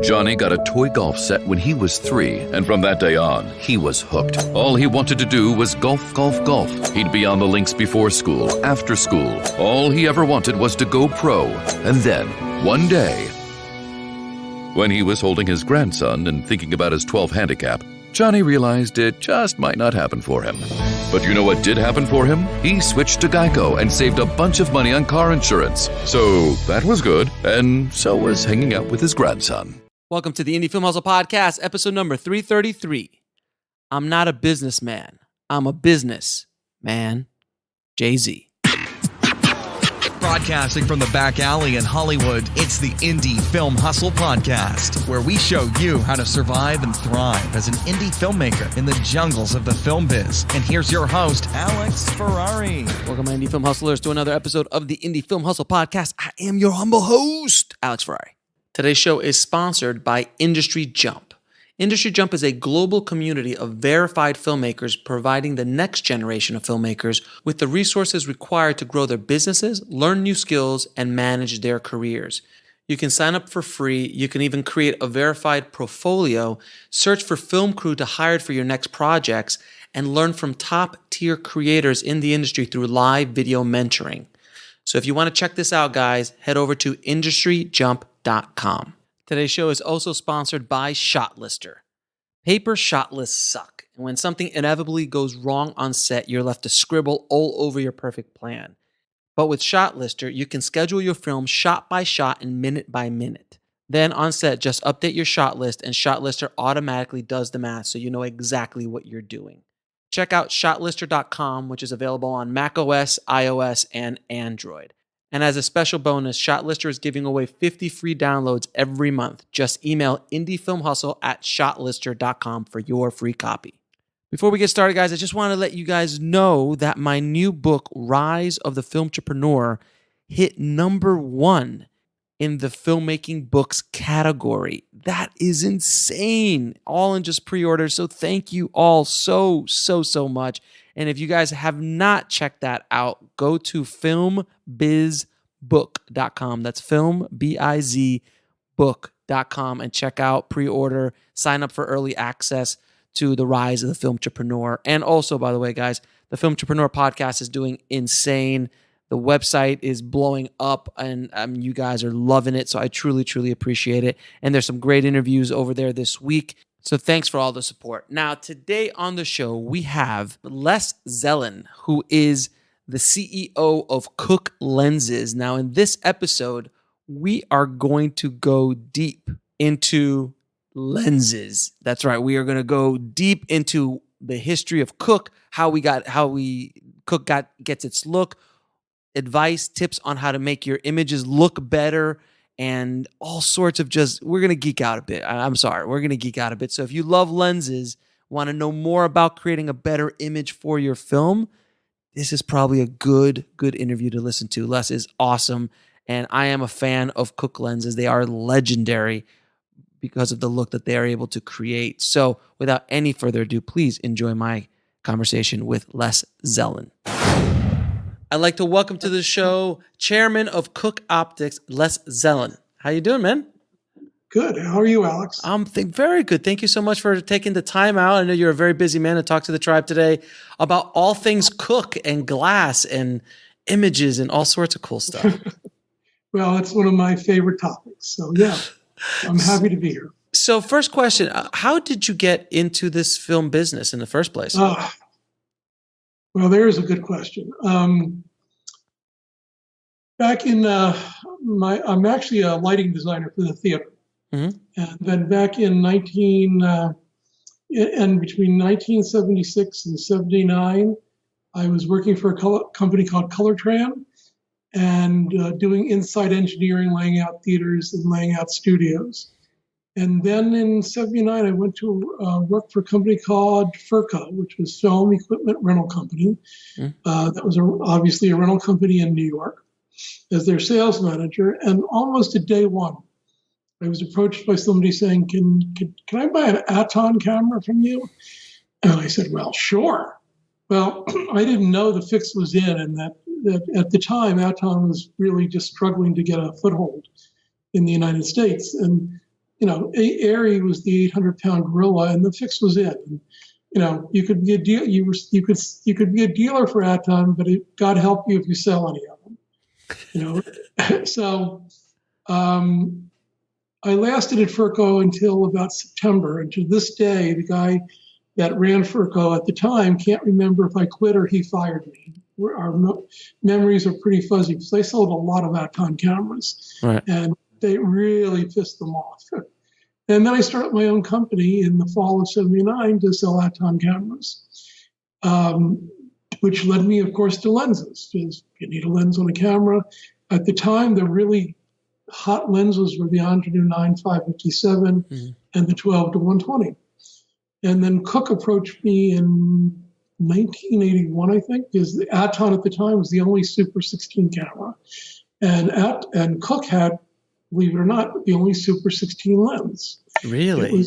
Johnny got a toy golf set when he was 3, and from that day on, he was hooked. All he wanted to do was golf, golf, golf. He'd be on the links before school, after school. All he ever wanted was to go pro. And then, one day, when he was holding his grandson and thinking about his 12 handicap, Johnny realized it just might not happen for him. But you know what did happen for him? He switched to Geico and saved a bunch of money on car insurance. So that was good, and so was hanging out with his grandson. Welcome to the Indie Film Hustle Podcast, episode number 333. I'm not a businessman. I'm a business man. Jay-Z. Broadcasting from the back alley in Hollywood, it's the Indie Film Hustle Podcast, where we show you how to survive and thrive as an indie filmmaker in the jungles of the film biz. And here's your host, Alex Ferrari. Welcome, my Indie Film Hustlers, to another episode of the Indie Film Hustle Podcast. I am your humble host, Alex Ferrari. Today's show is sponsored by Industry Jump. Industry Jump is a global community of verified filmmakers providing the next generation of filmmakers with the resources required to grow their businesses, learn new skills, and manage their careers. You can sign up for free. You can even create a verified portfolio, search for film crew to hire for your next projects, and learn from top-tier creators in the industry through live video mentoring. So if you want to check this out, guys, head over to industryjump.com. Today's show is also sponsored by ShotLister. Paper shot lists suck, and when something inevitably goes wrong on set, you're left to scribble all over your perfect plan. But with ShotLister, you can schedule your film shot by shot and minute by minute. Then on set, just update your shot list, and ShotLister automatically does the math so you know exactly what you're doing. Check out shotlister.com, which is available on macOS, iOS, and Android. And as a special bonus, ShotLister is giving away 50 free downloads every month. Just email indiefilmhustle@shotlister.com for your free copy. Before we get started, guys, I just want to let you guys know that my new book, Rise of the Filmtrepreneur, hit number 1 in the filmmaking books category. That is insane. All in just pre-order. So thank you all so much. And if you guys have not checked that out, go to filmbizbook.com. That's filmbizbook.com and check out, pre-order, sign up for early access to the Rise of the Filmtrepreneur. And also, by the way, guys, the Filmtrepreneur podcast is doing insane. The website is blowing up, and you guys are loving it. So I truly appreciate it. And there's some great interviews over there this week. So thanks for all the support. Now, today on the show, we have Les Zellan, who is the CEO of Cooke Lenses. Now, in this episode, we are going to go deep into lenses. That's right. We are going to go deep into the history of Cooke, Cooke gets its look, advice, tips on how to make your images look better, and all sorts of we're going to geek out a bit. I'm sorry. We're going to geek out a bit. So if you love lenses, want to know more about creating a better image for your film, this is probably a good interview to listen to. Les is awesome, and I am a fan of Cooke lenses. They are legendary because of the look that they are able to create. So without any further ado, please enjoy my conversation with Les Zellan. I'd like to welcome to the show Chairman of Cooke Optics, Les Zellan. How you doing, man? Good. How are you, Alex? I'm very good. Thank you so much for taking the time out. I know you're a very busy man to talk to the tribe today about all things Cooke and glass and images and all sorts of cool stuff. Well, it's one of my favorite topics. So, yeah, I'm happy to be here. So first question, how did you get into this film business in the first place? Well, there's a good question. Back in I'm actually a lighting designer for the theater. Mm-hmm. And then back in between 1976 and 79, I was working for a company called Colortran and doing inside engineering, laying out theaters and laying out studios. And then in 79, I went to work for a company called FERCA, which was Film Equipment Rental Company. That was obviously a rental company in New York, as their sales manager. And almost at day one, I was approached by somebody saying, can I buy an Aton camera from you? And I said, well, sure. Well, I didn't know the fix was in, and that at the time, Aton was really just struggling to get a foothold in the United States. And Airy was the 800-pound gorilla, and the fix was it. And, you could be a deal. You could be a dealer for Aton, but God help you if you sell any of them. So I lasted at Furco until about September, and to this day, the guy that ran Furco at the time can't remember if I quit or he fired me. Our memories are pretty fuzzy because I sold a lot of Aton cameras, Right. and they really pissed them off. And then I started my own company in the fall of '79 to sell Aton cameras, which led me, of course, to lenses, because you need a lens on a camera. At the time, the really hot lenses were the Ingenue 9-557 and the 12-120. And then Cooke approached me in 1981, I think, because the Aton at the time was the only Super 16 camera. And Cooke had, believe it or not, the only Super 16 lens. Really?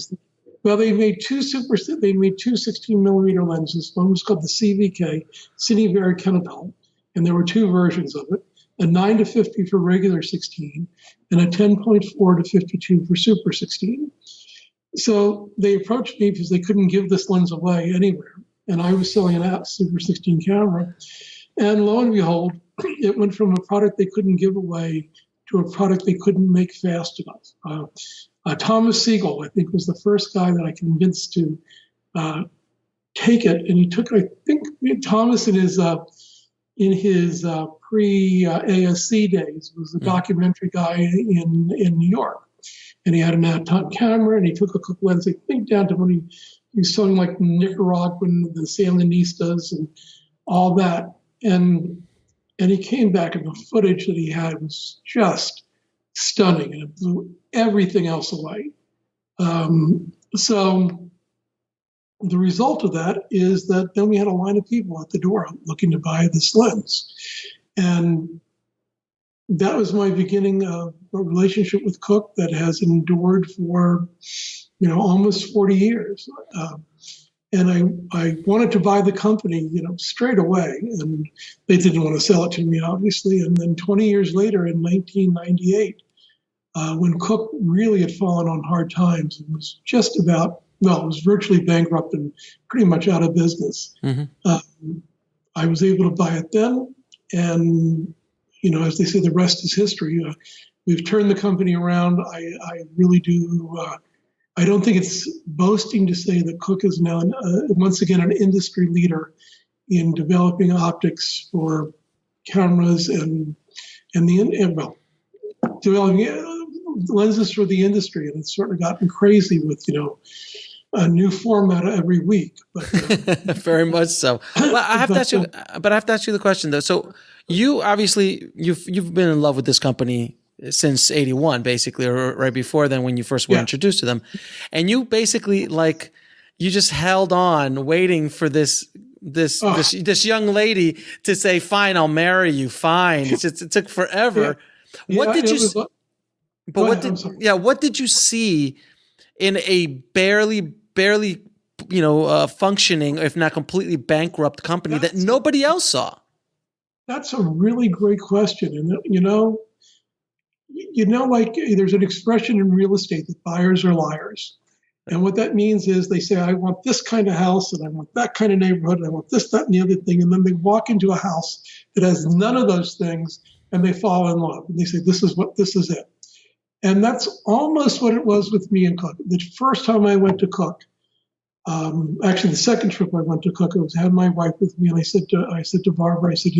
They made two 16 millimeter lenses. One was called the CVK, Cine Veri Kennetel, and there were two versions of it: a 9-50 for regular 16 and a 10.4-52 for Super 16. So they approached me because they couldn't give this lens away anywhere, and I was selling a Super 16 camera. And lo and behold, it went from a product they couldn't give away to a product they couldn't make fast enough. Thomas Siegel, I think, was the first guy that I convinced to take it, and he took, I think, Thomas in his pre-ASC days was a documentary guy in New York, and he had an Aton camera, and he took a Cooke lens, I think, down to when he was selling like Nicaraguan, the Sandinistas, and all that, and he came back, and the footage that he had was just stunning, and it blew everything else away. So the result of that is that then we had a line of people at the door looking to buy this lens. And that was my beginning of a relationship with Cooke that has endured for, almost 40 years. And I wanted to buy the company, straight away. And they didn't want to sell it to me, obviously. And then 20 years later, in 1998, when Cooke really had fallen on hard times and was just about, it was virtually bankrupt and pretty much out of business. I was able to buy it then. And, as they say, the rest is history. We've turned the company around. I really do. I don't think it's boasting to say that Cooke is now, once again, an industry leader in developing optics for cameras and developing lenses for the industry. And it's sort of gotten crazy with, a new format every week. But, very much so. Well, I have to ask you, but I have to ask you the question though. So you obviously you've been in love with this company since '81, basically, or right before then when you first were introduced to them, and you basically you just held on, waiting for this young lady to say, "Fine, I'll marry you." Fine, it took forever. Yeah. What did you? What did you see in a barely functioning, if not completely bankrupt company that nobody else saw? That's a really great question, and there's an expression in real estate that buyers are liars. And what that means is they say, I want this kind of house, and I want that kind of neighborhood, and I want this, that, and the other thing. And then they walk into a house that has none of those things, and they fall in love. And they say, this is it. And that's almost what it was with me and Cooke. The first time I went to Cooke, actually the second trip I went to Cooke, I had my wife with me, and I said to Barbara, I said,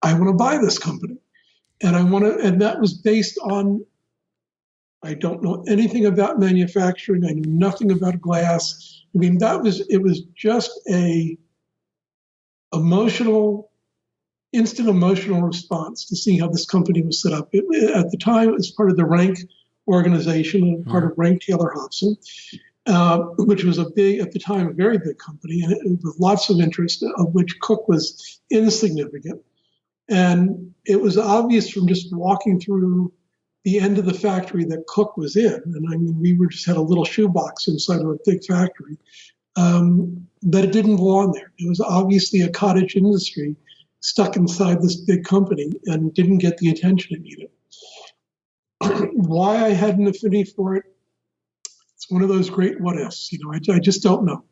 I want to buy this company. And that was based on, I don't know anything about manufacturing. I knew nothing about glass. I mean, it was just a instant emotional response to see how this company was set up. At the time, it was part of the Rank organization, part of Rank Taylor Hobson, which was at the time, a very big company, and with lots of interest, of which Cooke was insignificant. And it was obvious from just walking through the end of the factory that Cooke was in, and I mean, we just had a little shoebox inside of a big factory, that it didn't belong there. It was obviously a cottage industry stuck inside this big company and didn't get the attention it needed. Why I had an affinity for it, it's one of those great what ifs. I just don't know.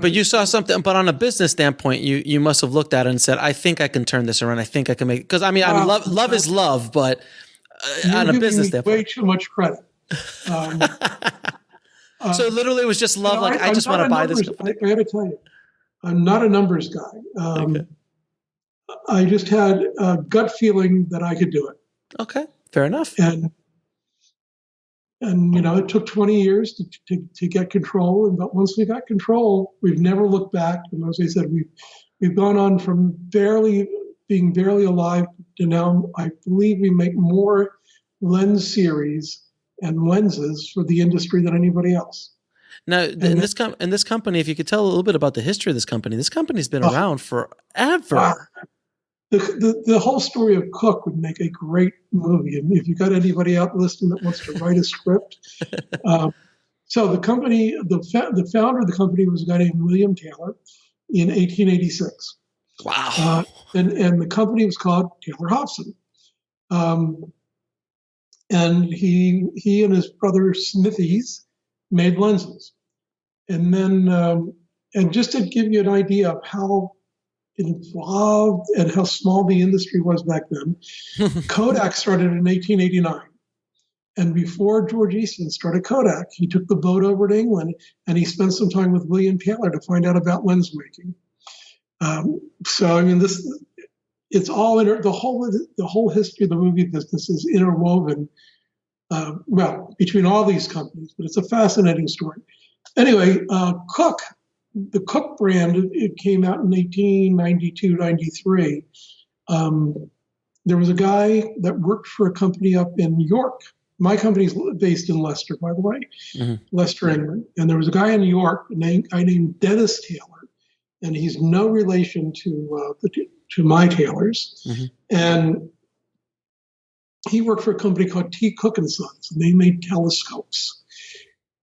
But you saw something, but on a business standpoint, you must have looked at it and said, I think I can turn this around. I think I can make it. Because I mean, love is love, but on a business standpoint. Way too much credit. So literally it was just love. I just want to buy this company. I got to tell you, I'm not a numbers guy. Okay. I just had a gut feeling that I could do it. Okay, fair enough. And it took 20 years to get control. But once we got control, we've never looked back. And as I said, we've gone on from being barely alive to now. I believe we make more lens series and lenses for the industry than anybody else. Now, in this company, if you could tell a little bit about the history of this company's been around forever. The whole story of Cooke would make a great movie. And if you've got anybody out listening that wants to write a script. So the company, the founder of the company was a guy named William Taylor in 1886. Wow. And the company was called Taylor Hobson. And he and his brother Smithies made lenses. And then, and just to give you an idea of how involved and how small the industry was back then, Kodak started in 1889. And before George Eastman started Kodak, he took the boat over to England and he spent some time with William Taylor to find out about lens making. So, I mean, it's all the whole history of the movie business is interwoven, between all these companies, but it's a fascinating story. Anyway, Cooke, the Cooke brand, it came out in 1892, 93. There was a guy that worked for a company up in York. My company's based in Leicester, by the way, Leicester, England. And there was a guy in New York, a guy named Dennis Taylor, and he's no relation to my Taylors. And he worked for a company called T. Cooke & Sons, and they made telescopes.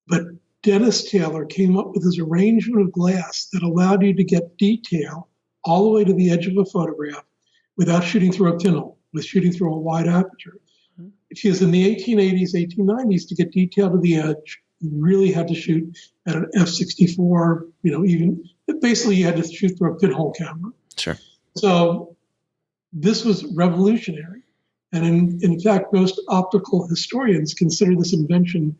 But Dennis Taylor came up with this arrangement of glass that allowed you to get detail all the way to the edge of a photograph without shooting through a pinhole, with shooting through a wide aperture. Because in the 1880s, 1890s, to get detail to the edge, you really had to shoot at an f/64, even basically you had to shoot through a pinhole camera. Sure. So this was revolutionary. And in fact, most optical historians consider this invention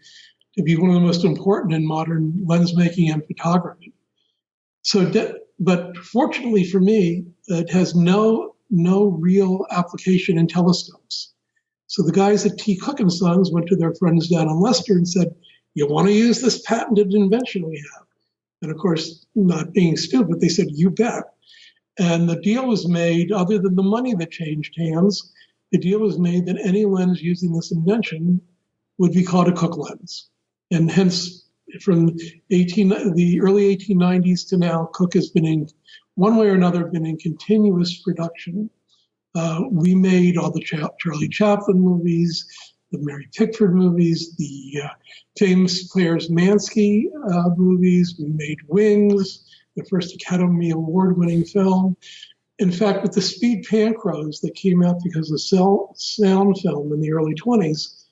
to be one of the most important in modern lens making and photography. But fortunately for me, it has no real application in telescopes. So the guys at T. Cooke & Sons went to their friends down in Leicester and said, you want to use this patented invention we have? And of course, not being stupid, they said, you bet. And the deal was made, other than the money that changed hands, the deal was made that any lens using this invention would be called a Cooke lens. And hence, from the early 1890s to now, Cooke has been in, one way or another, been in continuous production. We made all the Charlie Chaplin movies, the Mary Pickford movies, the famous Claire's Mansky movies. We made Wings, the first Academy Award-winning film. In fact, with the Speed Pancros that came out because of sound film in the early 20s,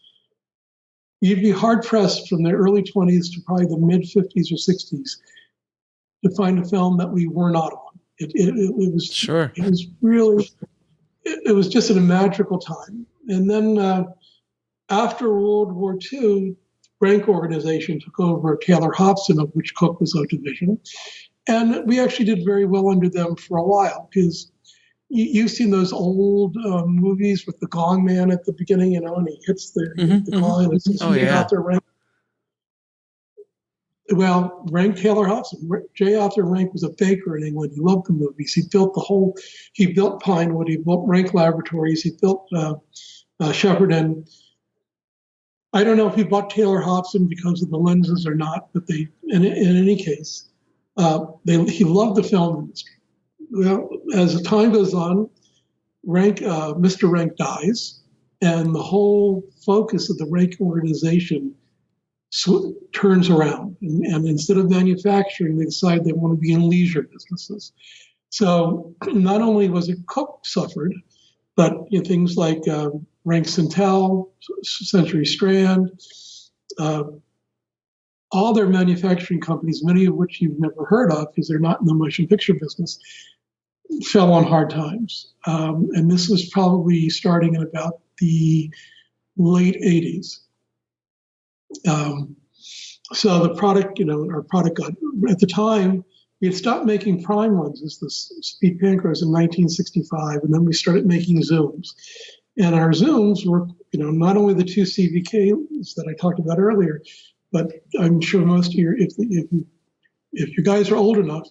you'd be hard-pressed from the early 20s to probably the mid-50s or 60s to find a film that we were not on. It was sure. It was really, it was just a magical time. And then after World War II, the Rank organization took over Taylor Hobson, of which Cooke was a division. And we actually did very well under them for a while, because you've seen those old movies with the gong man at the beginning, and he hits the gong and it's out there. Rank. Well, Taylor Hobson, J. Arthur Rank was a baker in England. He loved the movies. He built Pinewood, he built Rank Laboratories, he built Shepperton. I don't know if he bought Taylor Hobson because of the lenses or not, but in any case, he loved the film industry. Well, as the time goes on, Mr. Rank dies, and the whole focus of the Rank organization turns around. And instead of manufacturing, they decide they want to be in leisure businesses. So not only was it Cooke suffered, but things like Rank Centel, Century Strand, all their manufacturing companies, many of which you've never heard of because they're not in the motion picture business, fell on hard times. And this was probably starting in about the late 80s. So the product, our product got, at the time, we had stopped making prime lenses, the speed Pancros, in 1965, and then we started making zooms. And our zooms were, not only the two CVKs that I talked about earlier, but I'm sure most of your, if you guys are old enough,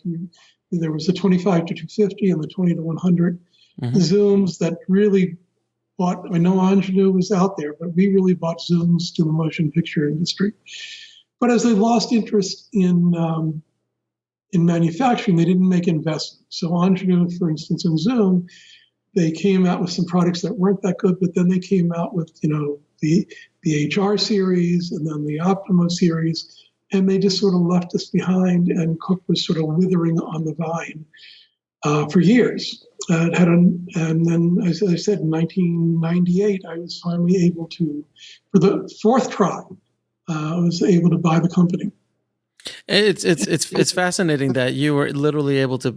there was the 25 to 250 and the 20 to 100 zooms that really bought. I know Ingenue was out there, but we really bought zooms to the motion picture industry. But as they lost interest in manufacturing, they didn't make investments. So Ingenue, for instance, in Zoom, they came out with some products that weren't that good, but then they came out with, the HR series and then the Optimo series, and they just sort of left us behind, and Cooke was sort of withering on the vine for years. And then, as I said, in 1998, I was finally able to, for the fourth try, I was able to buy the company. It's fascinating that you were literally able to,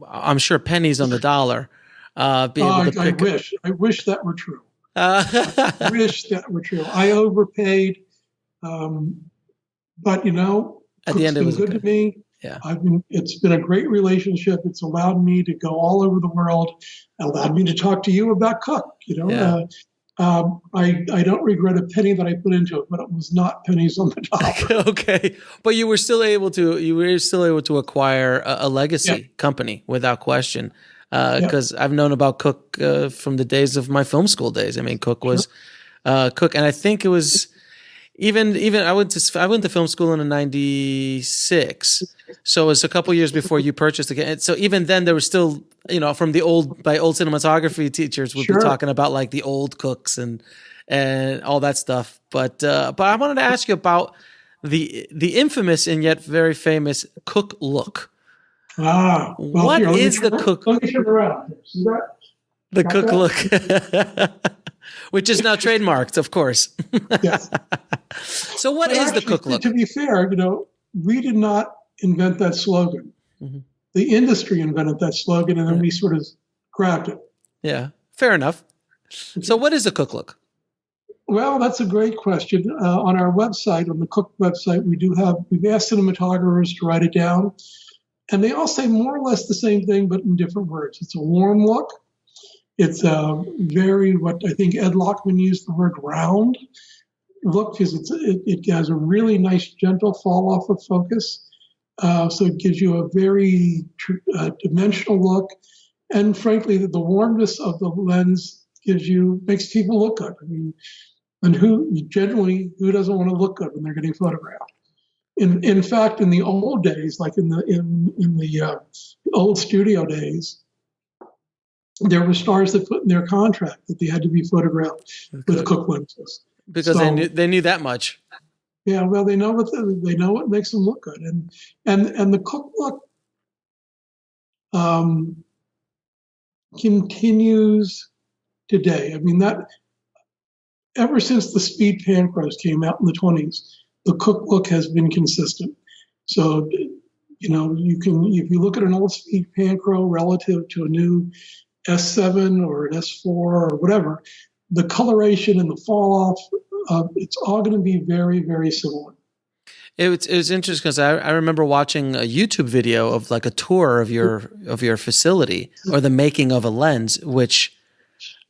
I'm sure pennies on the dollar, be able to pick. I wish that were true. I wish that were true. I overpaid, but at the end, it was good to me. Yeah, it's been a great relationship. It's allowed me to go all over the world. It allowed me to talk to you about Cooke. I don't regret a penny that I put into it, but it was not pennies on the dollar. Okay, but you were still able to acquire a legacy company without question. Because I've known about Cooke from the days of my film school days. I mean, Cooke was Cooke, and I think it was even I went to film school in '96, so it was a couple years before you purchased it. So even then, there was still from the old cinematography teachers would be talking about like the old Cookes and all that stuff. But I wanted to ask you about the infamous and yet very famous Cooke Look. Well, what is the Cooke? Let me turn around. See that? The Cooke Look, which is now trademarked, of course. Yes. So what is the Cooke Look? To be fair, we did not invent that slogan. Mm-hmm. The industry invented that slogan, and then we sort of grabbed it. Yeah, fair enough. So what is the Cooke Look? Well, that's a great question. On our website, on the Cooke website, we've asked cinematographers to write it down. And they all say more or less the same thing, but in different words. It's a warm look. It's a very, what I think Ed Lockman used the word round look, because it has a really nice, gentle fall off of focus. So it gives you a very dimensional look. And frankly, the warmness of the lens makes people look good. I mean, and who doesn't want to look good when they're getting photographed? In fact, in the old days, like in the old studio days, there were stars that put in their contract that they had to be photographed with Cooke lenses because they knew that much. Yeah, well, they know what makes them look good, and the Cooke Look continues today. I mean, that ever since the Speed Pancros came out in the 1920s. The Cooke Look has been consistent. So, you can, if you look at an old Speed Pancro relative to a new S7 or an S4 or whatever, the coloration and the fall off, it's all going to be very, very similar. It was interesting because I remember watching a YouTube video of like a tour of your facility or the making of a lens, which,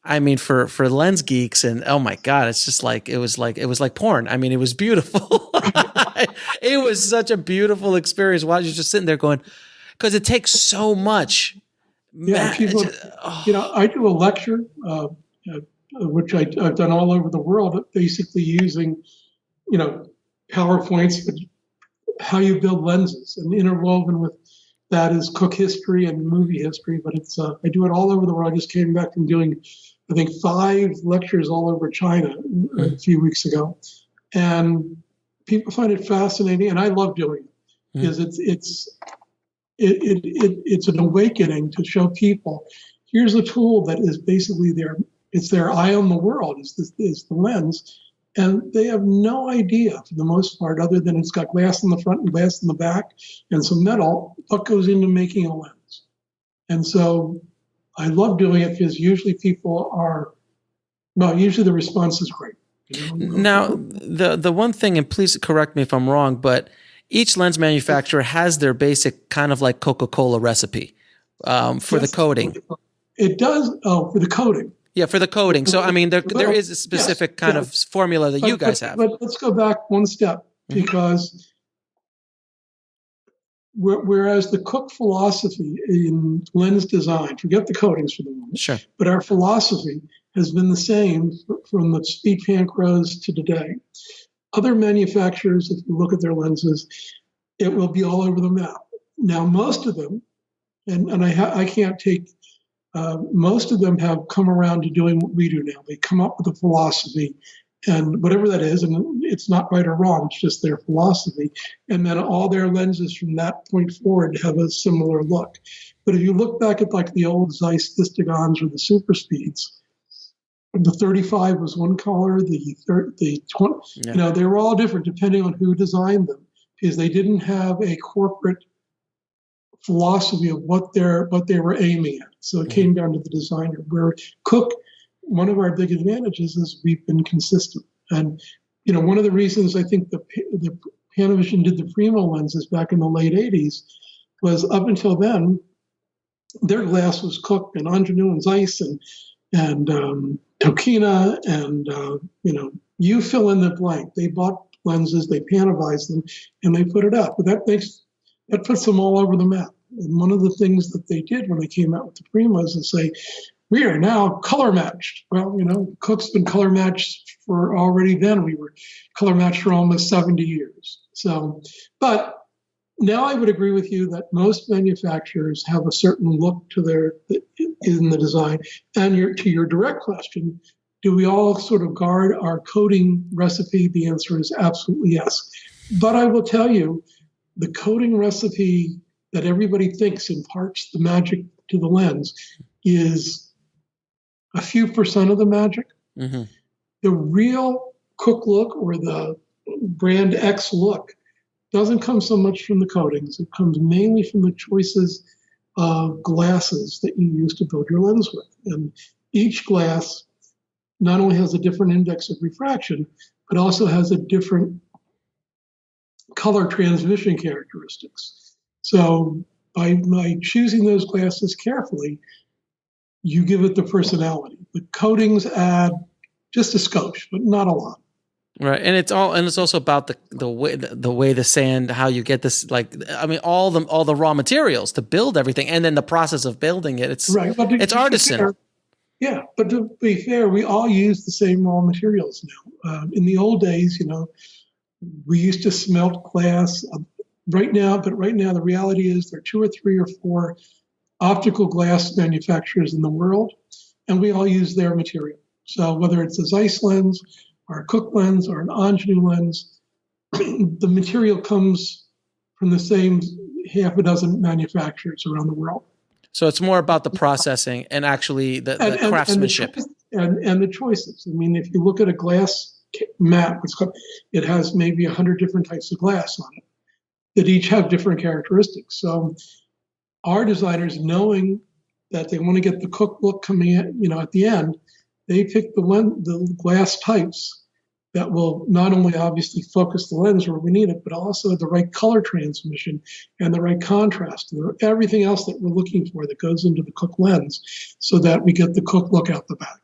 I mean, for lens geeks, and oh my God, it's just like it was like porn. I mean, it was beautiful. It was such a beautiful experience. While you're just sitting there going, because it takes so much. Yeah, I do a lecture, which I've done all over the world, basically using, PowerPoints, how you build lenses, and interwoven with that is Cooke history and movie history. But it's I do it all over the world. I just came back from doing, I think, 5 lectures all over China a few weeks ago, and people find it fascinating, and I love doing it because it's an awakening to show people here's a tool that is basically there It's their eye on the world is the lens. And they have no idea, for the most part, other than it's got glass in the front and glass in the back and some metal, what goes into making a lens. And so I love doing it because usually usually the response is great. Now, the one thing, and please correct me if I'm wrong, but each lens manufacturer has their basic kind of like Coca-Cola recipe for the coating. It does, for the coating. Yeah, for the coating. So, I mean, there is a specific kind of formula that you guys have. But let's go back one step, because whereas the Cooke philosophy in lens design, forget the coatings for the moment, sure, but our philosophy has been the same from the speed Pancros to today. Other manufacturers, if you look at their lenses, it will be all over the map. Now, most of them, and I can't take, most of them have come around to doing what we do now. They come up with a philosophy, and whatever that is, and it's not right or wrong, it's just their philosophy. And then all their lenses from that point forward have a similar look. But if you look back at like the old Zeiss Vistigons or the Super Speeds, the 35 was one color, the 20, they were all different depending on who designed them, because they didn't have a corporate philosophy of what they were aiming at. So it came down to the designer. Where Cooke, one of our big advantages is we've been consistent. And one of the reasons I think the Panavision did the Primo lenses back in the late 80s was up until then, their glass was Cooke and Ingenue and Zeiss and Tokina and you fill in the blank. They bought lenses, they Panavized them, and they put it up. But that puts them all over the map. And one of the things that they did when they came out with the Primos is say, we are now color matched. Well, Cooke's been color matched for already then. We were color matched for almost 70 years. So, but now I would agree with you that most manufacturers have a certain look in the design. And to your direct question, do we all sort of guard our coating recipe? The answer is absolutely yes. But I will tell you, the coating recipe that everybody thinks imparts the magic to the lens is a few percent of the magic. Mm-hmm. The real Cooke Look or the brand X look doesn't come so much from the coatings. It comes mainly from the choices of glasses that you use to build your lens with. And each glass not only has a different index of refraction, but also has a different color transmission characteristics. So by choosing those glasses carefully, you give it the personality. The coatings add just a skosh, but not a lot. Right, and it's also about the way the sand, how you get this, all the raw materials to build everything, and then the process of building it. It's right, but it's artisan. Yeah, but to be fair, we all use the same raw materials now. In the old days, we used to smelt glass. Right now, the reality is there are 2 or 3 or 4 optical glass manufacturers in the world, and we all use their material. So whether it's a Zeiss lens, or a Cooke lens, or an Ingenue lens, the material comes from the same half a dozen manufacturers around the world. So it's more about the processing and actually the craftsmanship. And the choices. I mean, if you look at a glass mat, it has maybe 100 different types of glass on it that each have different characteristics. So our designers, knowing that they want to get the Cooke look coming in, at the end, they pick the glass types that will not only obviously focus the lens where we need it, but also the right color transmission and the right contrast, and everything else that we're looking for that goes into the Cooke lens, so that we get the Cooke look out the back.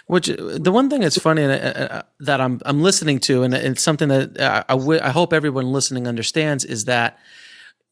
Which the one thing that's funny that I'm listening to, and it's something that I hope everyone listening understands, is that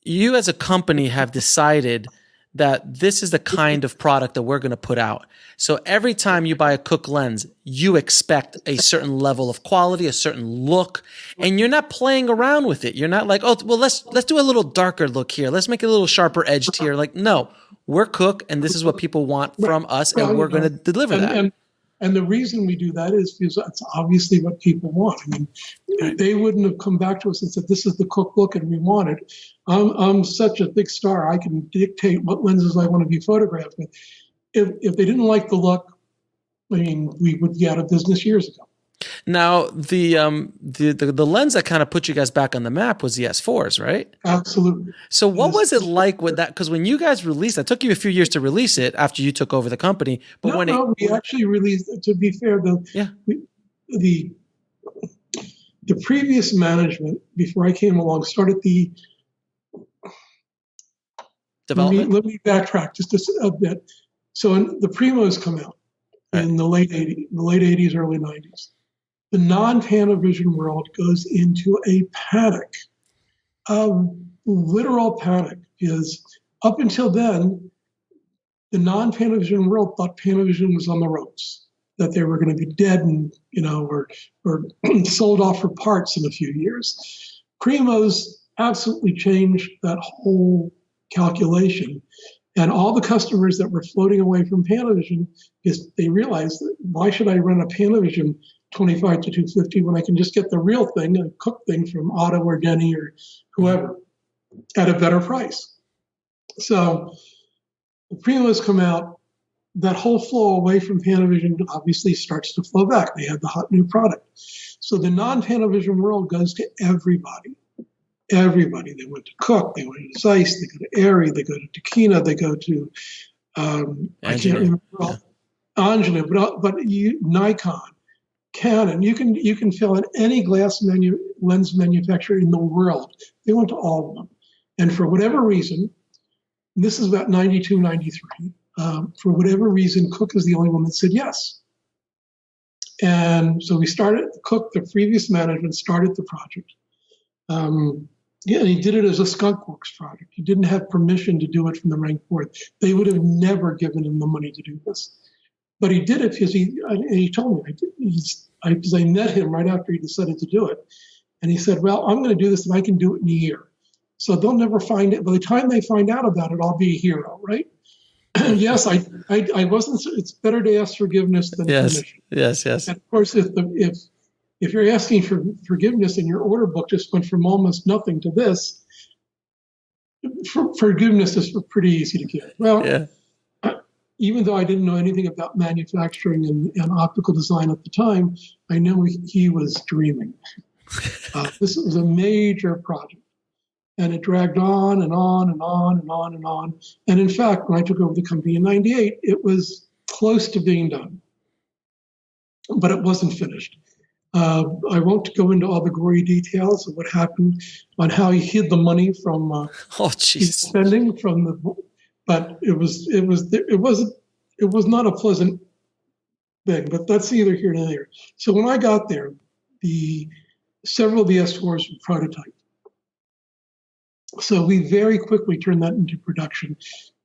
you as a company have decided that this is the kind of product that we're going to put out. So every time you buy a Cooke lens, you expect a certain level of quality, a certain look, and you're not playing around with it. You're not like, oh, well, let's do a little darker look here. Let's make it a little sharper edged here. Like, no, we're Cooke, and this is what people want from us, and we're going to deliver that. And the reason we do that is because that's obviously what people want. I mean, they wouldn't have come back to us and said, this is the Cooke look and we want it. I'm such a big star, I can dictate what lenses I want to be photographed with. If they didn't like the look, I mean, we would be out of business years ago. Now, the lens that kind of put you guys back on the map was the S4s, right? Absolutely. So what was it like with that? Because when you guys released it took you a few years to release it after you took over the company. But we actually released, to be fair, the previous management, before I came along, started the development. Let me backtrack just a bit. So the Primos come out in the late 80s, early 90s. The non-Panavision world goes into a panic, a literal panic, because up until then, the non-Panavision world thought Panavision was on the ropes, that they were going to be dead and, or sold off for parts in a few years. Primos absolutely changed that whole calculation. And all the customers that were floating away from Panavision, is they realized that why should I run a Panavision 25 to 250 when I can just get the real thing, a Cooke thing from Otto or Denny or whoever at a better price. So the Primos come out, that whole flow away from Panavision obviously starts to flow back. They have the hot new product. So the non-Panavision world goes to everybody. Everybody. They went to Cooke, they went to Zeiss, they go to Arri, they go to Takina, they go to I can't remember Angina, but Nikon, Canon. You can fill in any lens manufacturer in the world. They went to all of them, and for whatever reason, this is about 92, 93. For whatever reason, Cooke is the only one that said yes. And so we started Cooke. The previous management started the project. He did it as a Skunk Works project. He didn't have permission to do it from the rank board. They would have never given him the money to do this. But he did it because he told me, because I met him right after he decided to do it. And he said, well, I'm going to do this and I can do it in a year. So they'll never find it. By the time they find out about it, I'll be a hero, right? Yes, I wasn't. It's better to ask forgiveness than permission. Yes. And of course, if you're asking for forgiveness and your order book just went from almost nothing to this, forgiveness is pretty easy to give. Well, even though I didn't know anything about manufacturing and optical design at the time, I knew he was dreaming. This was a major project. And it dragged on and on and on and on and on. And in fact, when I took over the company in 98, it was close to being done, but it wasn't finished. I won't go into all the gory details of what happened on how he hid the money from spending from the, but it was not a pleasant thing. But that's neither here nor there. So when I got there, several of the S4s were prototyped. So we very quickly turned that into production,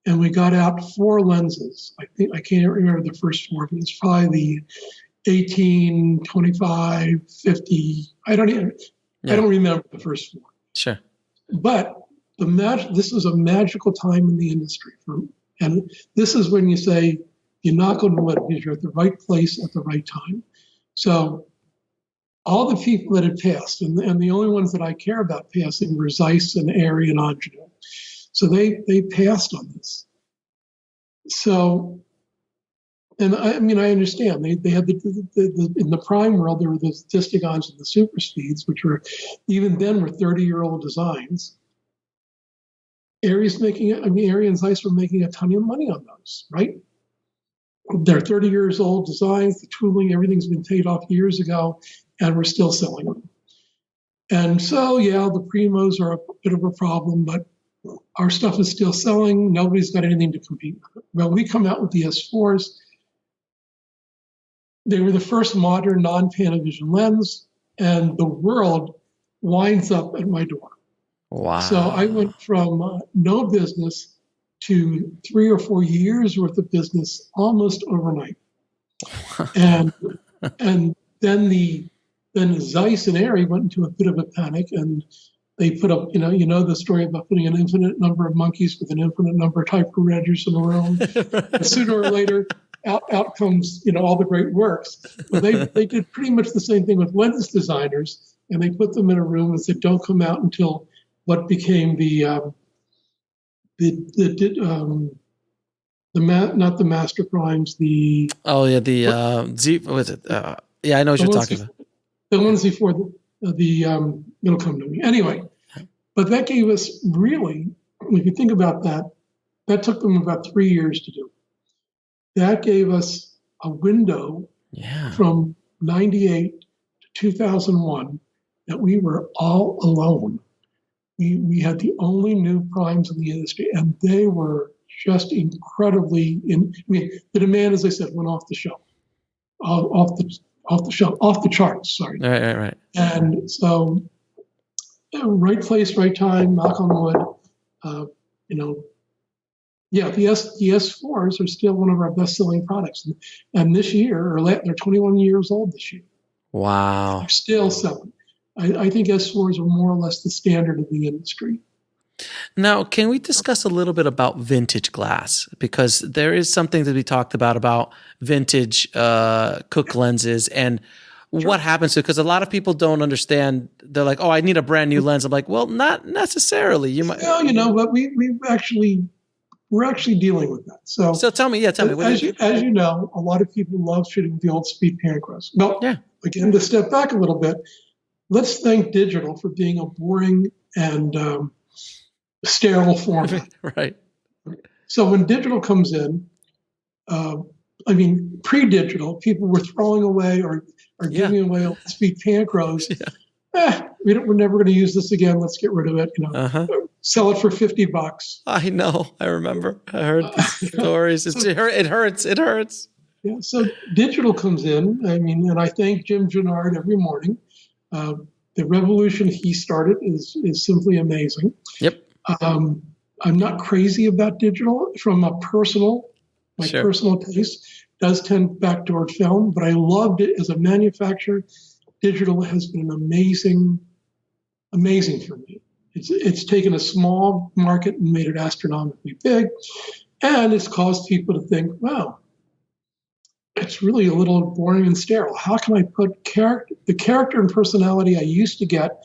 and we got out 4 lenses. I can't remember the first 4, but it's probably the 18, 25, 50. I don't remember the first 4. Sure. But this was a magical time in the industry, and this is when you say you knock on wood because you're at the right place at the right time. So all the people that had passed, and the only ones that I care about passing were Zeiss and Arri and Angina. So they passed on this. So, and I understand they had in the prime world there were the Distigons and the Super Speeds, which were even then were 30-year-old designs. Arri and Zeiss were making a ton of money on those, right? They're 30 years old designs, the tooling, everything's been paid off years ago, and we're still selling them. And so, the Primos are a bit of a problem, but our stuff is still selling. Nobody's got anything to compete with. Well, we come out with the S4s. They were the first modern non-Panavision lens, and the world winds up at my door. Wow. So I went from no business to 3 or 4 years worth of business almost overnight. and then Zeiss and Arri went into a bit of a panic, and they put up, the story about putting an infinite number of monkeys with an infinite number of typewriters in a room. And sooner or later, out comes, all the great works. But they did pretty much the same thing with lens designers, and they put them in a room and said, don't come out until what became the not the master primes, the Z, what is it? Yeah, I know what you're talking about. The ones before the middle company. Anyway, but that gave us really, if you think about that, that took them about 3 years to do. That gave us a window from 98 to 2001 that we were all alone. We had the only new primes in the industry, and they were just incredibly. The demand, as I said, went off the shelf, off the charts. Sorry. Right. And so, right place, right time. Knock on wood. The S4s are still one of our best-selling products, and this year, they're 21 years old this year. Wow. They're still selling. I think S4s are more or less the standard of the industry. Now, can we discuss a little bit about vintage glass? Because there is something to be talked about vintage Cooke lenses and what happens to it. Because a lot of people don't understand. They're like, "Oh, I need a brand new lens." I'm like, "Well, not necessarily. You might." Well, but we're actually dealing with that. So tell me. Tell me. As you know, a lot of people love shooting with the old speed Pancros. Well, again, to step back a little bit, let's thank digital for being a boring and sterile format. Right. So when digital comes in, pre-digital, people were throwing away or giving away old speed Pancros. We're never going to use this again. Let's get rid of it. Sell it for $50. I know. I remember. I heard these stories. It hurts. Yeah. So digital comes in. And I thank Jim Gennard every morning. The revolution he started is simply amazing. Yep. I'm not crazy about digital from a personal taste. Does tend back toward film, but I loved it as a manufacturer. Digital has been amazing for me. It's taken a small market and made it astronomically big, and it's caused people to think, wow, it's really a little boring and sterile. How can I put the character and personality I used to get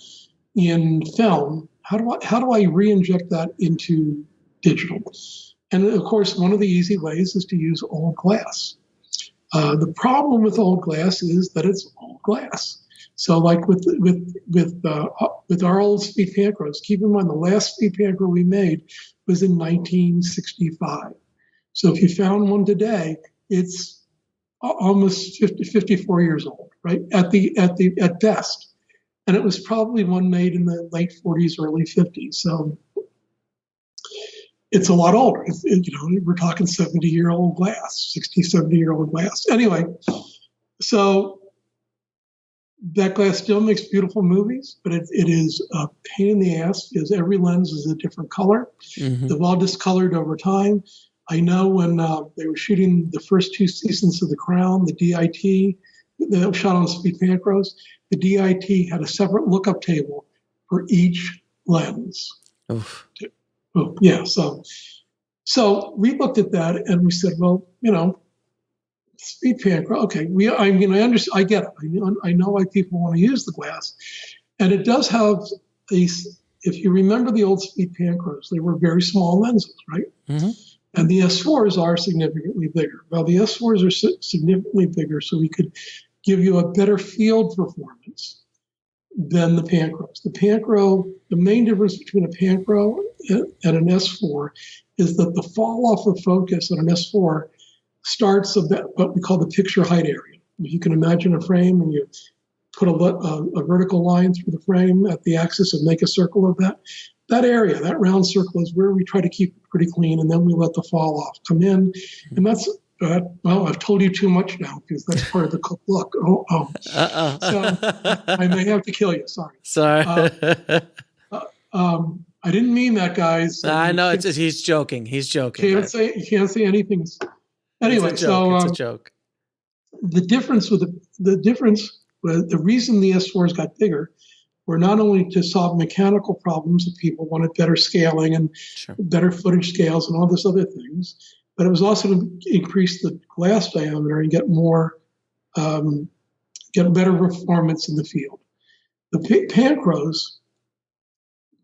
in film? How do I re-inject that into digital? And of course, one of the easy ways is to use old glass. The problem with old glass is that it's old glass. So, like with our old speed Pancros, keep in mind the last speed Pancro we made was in 1965. So if you found one today, it's almost 54 years old, right? At best, and it was probably one made in the late 40s, early 50s. So it's a lot older. We're talking 70-year-old glass, 60, 70-year-old glass. Anyway, so that glass still makes beautiful movies, but it is a pain in the ass because every lens is a different color. Mm-hmm. They've all discolored over time. I know when they were shooting the first 2 seasons of The Crown, the DIT, that was shot on speed Pancros, the DIT had a separate lookup table for each lens. Oof. Oh, yeah. So we looked at that and we said, well, speed Pancro. Okay, I get it. I know why people want to use the glass, and it does have if you remember the old speed Pancros, they were very small lenses, right? Mm-hmm. And the S4s are significantly bigger. Well, the S4s are significantly bigger, so we could give you a better field performance than the Pancros. The main difference between a Pancro and an S4 is that the fall off of focus on an S4 starts of what we call the picture height area. If you can imagine a frame and you put a vertical line through the frame at the axis and make a circle of that area, that round circle is where we try to keep it pretty clean, and then we let the fall off come in. And that's, I've told you too much now because that's part of the Cooke Look. So I may have to kill you. Sorry. I didn't mean that, guys. I know. He's joking. He's joking. You can't say anything. Anyway, it's a joke. The reason the S4s got bigger were not only to solve mechanical problems that people wanted better scaling and better footage scales and all this other things, but it was also to increase the glass diameter and get better performance in the field. The Pancros,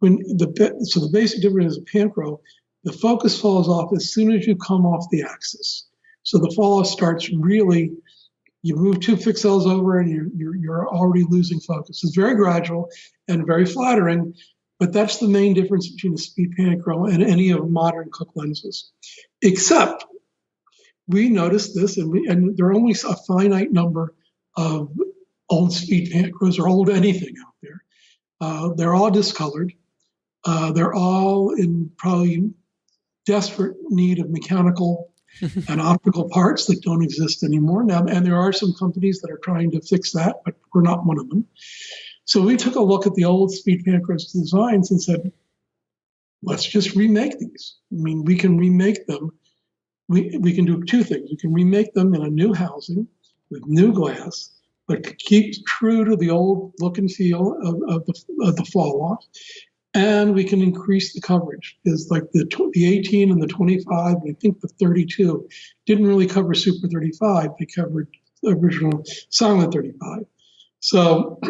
the basic difference is a Pancro the focus falls off as soon as you come off the axis. So the fall off starts really, you move 2 pixels over and you're already losing focus. It's very gradual and very flattering, but that's the main difference between a speed panchro and any of modern Cooke lenses. Except we noticed this, and there are only a finite number of old speed panchros or old anything out there. They're all discolored. They're all in probably desperate need of mechanical and optical parts that don't exist anymore now. And there are some companies that are trying to fix that, but we're not one of them. So we took a look at the old speed panchros designs and said, let's just remake these. I mean, we can remake them. We can do 2 things. We can remake them in a new housing with new glass, but keep true to the old look and feel of the fall off. And we can increase the coverage. Is like the 18 and the 25, and I think the 32 didn't really cover Super 35. They covered the original Silent 35. So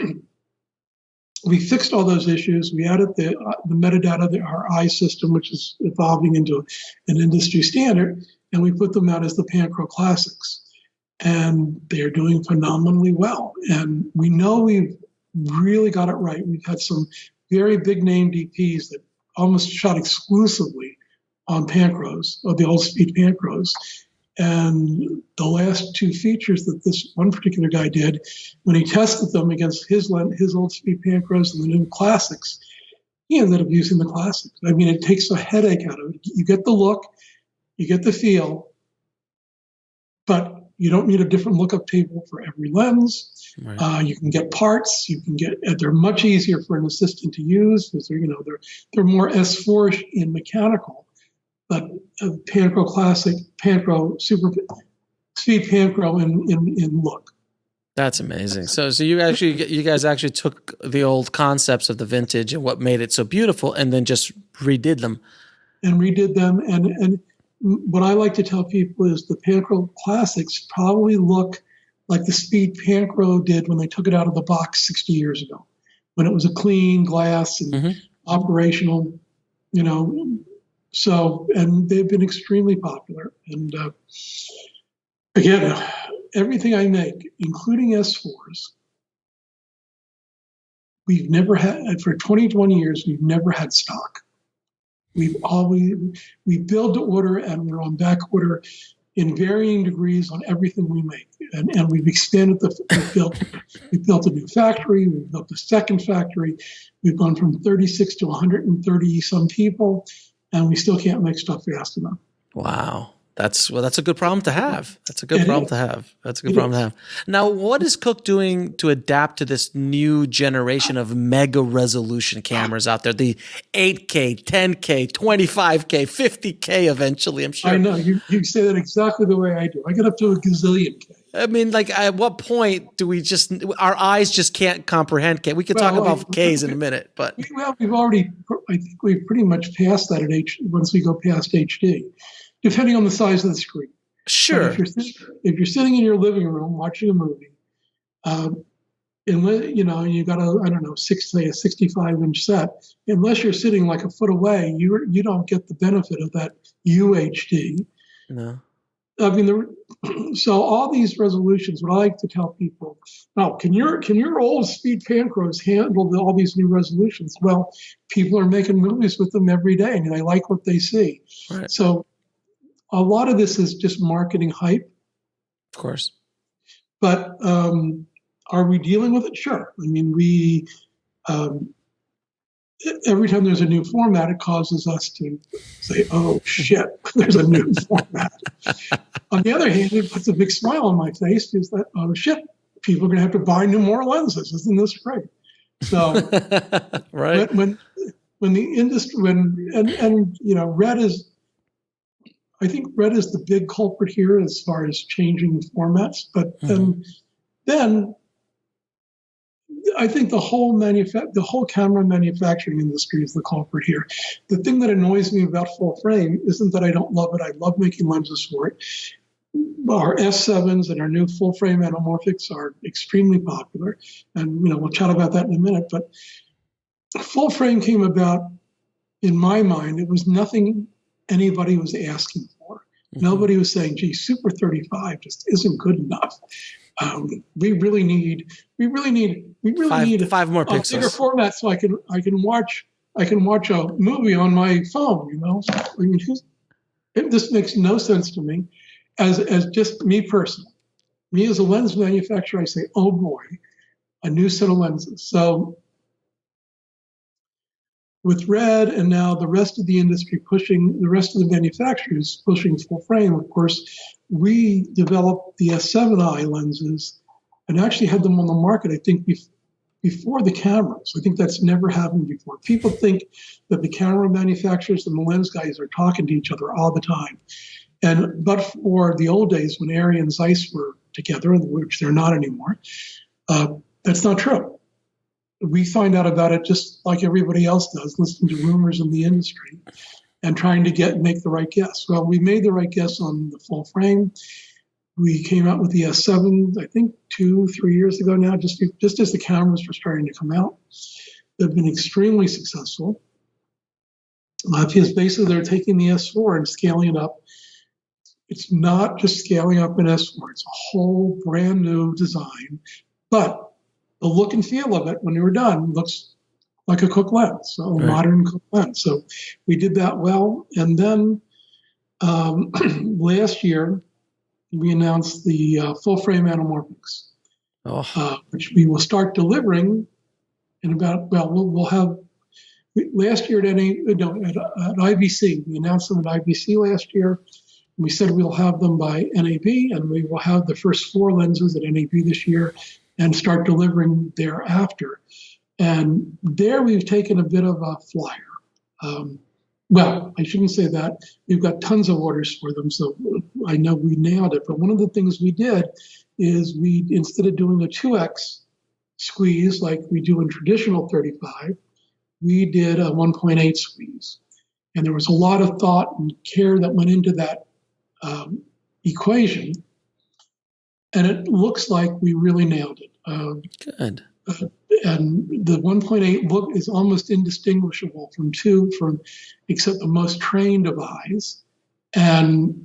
we fixed all those issues. We added the metadata, our eye system, which is evolving into an industry standard, and we put them out as the Panchro Classics. And they're doing phenomenally well. And we know we've really got it right. We've had some very big name DPs that almost shot exclusively on Panchros, or the old speed Panchros. And the last 2 features that this one particular guy did, when he tested them against his old speed Panchros and the new classics, he ended up using the classics. I mean, it takes a headache out of it. You get the look, you get the feel, but you don't need a different lookup table for every lens. Right. You can get parts. You can get. They're much easier for an assistant to use because they're more S4 in mechanical, but Panchro Classic, Panchro Super Speed Panchro in look. That's amazing. So you guys actually took the old concepts of the vintage and what made it so beautiful, and then just redid them. And what I like to tell people is the Panchro Classics probably look like the speed Panchro did when they took it out of the box 60 years ago, when it was a clean glass and operational, So, and they've been extremely popular. And again, everything I make, including S4s, we've never had, for 21 years, we've never had stock. We build to order, and we're on back order in varying degrees on everything we make. And we've expanded we built a new factory, we've built a second factory, we've gone from 36 to 130 some people, and we still can't make stuff fast enough. Wow. That's a good problem to have. That's a good problem to have. Now, what is Cooke doing to adapt to this new generation of mega resolution cameras out there? The 8K, 10K, 25K, 50K eventually, I'm sure. I know. You say that exactly the way I do. I get up to a gazillion K. I mean, like, at what point do we our eyes just can't comprehend K? We could talk about Ks in a minute, but. We've already, I think we've pretty much passed that once we go past HD. Depending on the size of the screen. Sure. If you're sitting in your living room watching a movie, and you got a 65-inch set, unless you're sitting like a foot away, you don't get the benefit of that UHD. No. I mean, so all these resolutions, what I like to tell people, can your old speed Panchros handle all these new resolutions? Well, people are making movies with them every day, and they like what they see. Right. So a lot of this is just marketing hype. Of course. But are we dealing with it? Sure. I mean, every time there's a new format, it causes us to say, oh, shit, there's a new format. On the other hand, it puts a big smile on my face is that, oh, shit, people are going to have to buy more lenses. Isn't this great? So right. when the industry, red is, I think red is the big culprit here as far as changing formats. But then I think the whole camera manufacturing industry is the culprit here. The thing that annoys me about full frame isn't that I don't love it. I love making lenses for it. Our S7s and our new full frame anamorphics are extremely popular. And, we'll chat about that in a minute. But full frame came about, in my mind, it was nothing anybody was asking for. Nobody was saying, gee, Super 35 just isn't good enough. We really need five more a pixels. bigger format so I can watch a movie on my phone. I mean, this makes no sense to me. As just me personally, me as a lens manufacturer, I say, oh boy, a new set of lenses. So with Red and now the rest of the industry pushing, the rest of the manufacturers pushing full frame, of course, we developed the S7i lenses and actually had them on the market, I think, before the cameras. I think that's never happened before. People think that the camera manufacturers and the lens guys are talking to each other all the time. But for the old days when Arri and Zeiss were together, which they're not anymore, that's not true. We find out about it just like everybody else does, listening to rumors in the industry and trying to make the right guess. Well, we made the right guess on the full frame. We came out with the S7, I think 2-3 years ago now, just as the cameras were starting to come out. They've been extremely successful. Because basically they're taking the S4 and scaling it up. It's not just scaling up an S4, it's a whole brand new design, but the look and feel of it when we were done looks like a Cooke lens, so a modern Cooke lens. So we did that well. And then last year, we announced the full frame anamorphics, which we will start delivering in about, we'll have, last year at IBC, we announced them at IBC last year. We said we'll have them by NAB, and we will have the first 4 lenses at NAB this year and start delivering thereafter. And there we've taken a bit of a flyer. Well, I shouldn't say that. We've got tons of orders for them, so I know we nailed it. But one of the things we did is instead of doing a 2x squeeze like we do in traditional 35, we did a 1.8 squeeze. And there was a lot of thought and care that went into that equation. And it looks like we really nailed it. Good. And the 1.8 look is almost indistinguishable from 2, except the most trained of eyes. And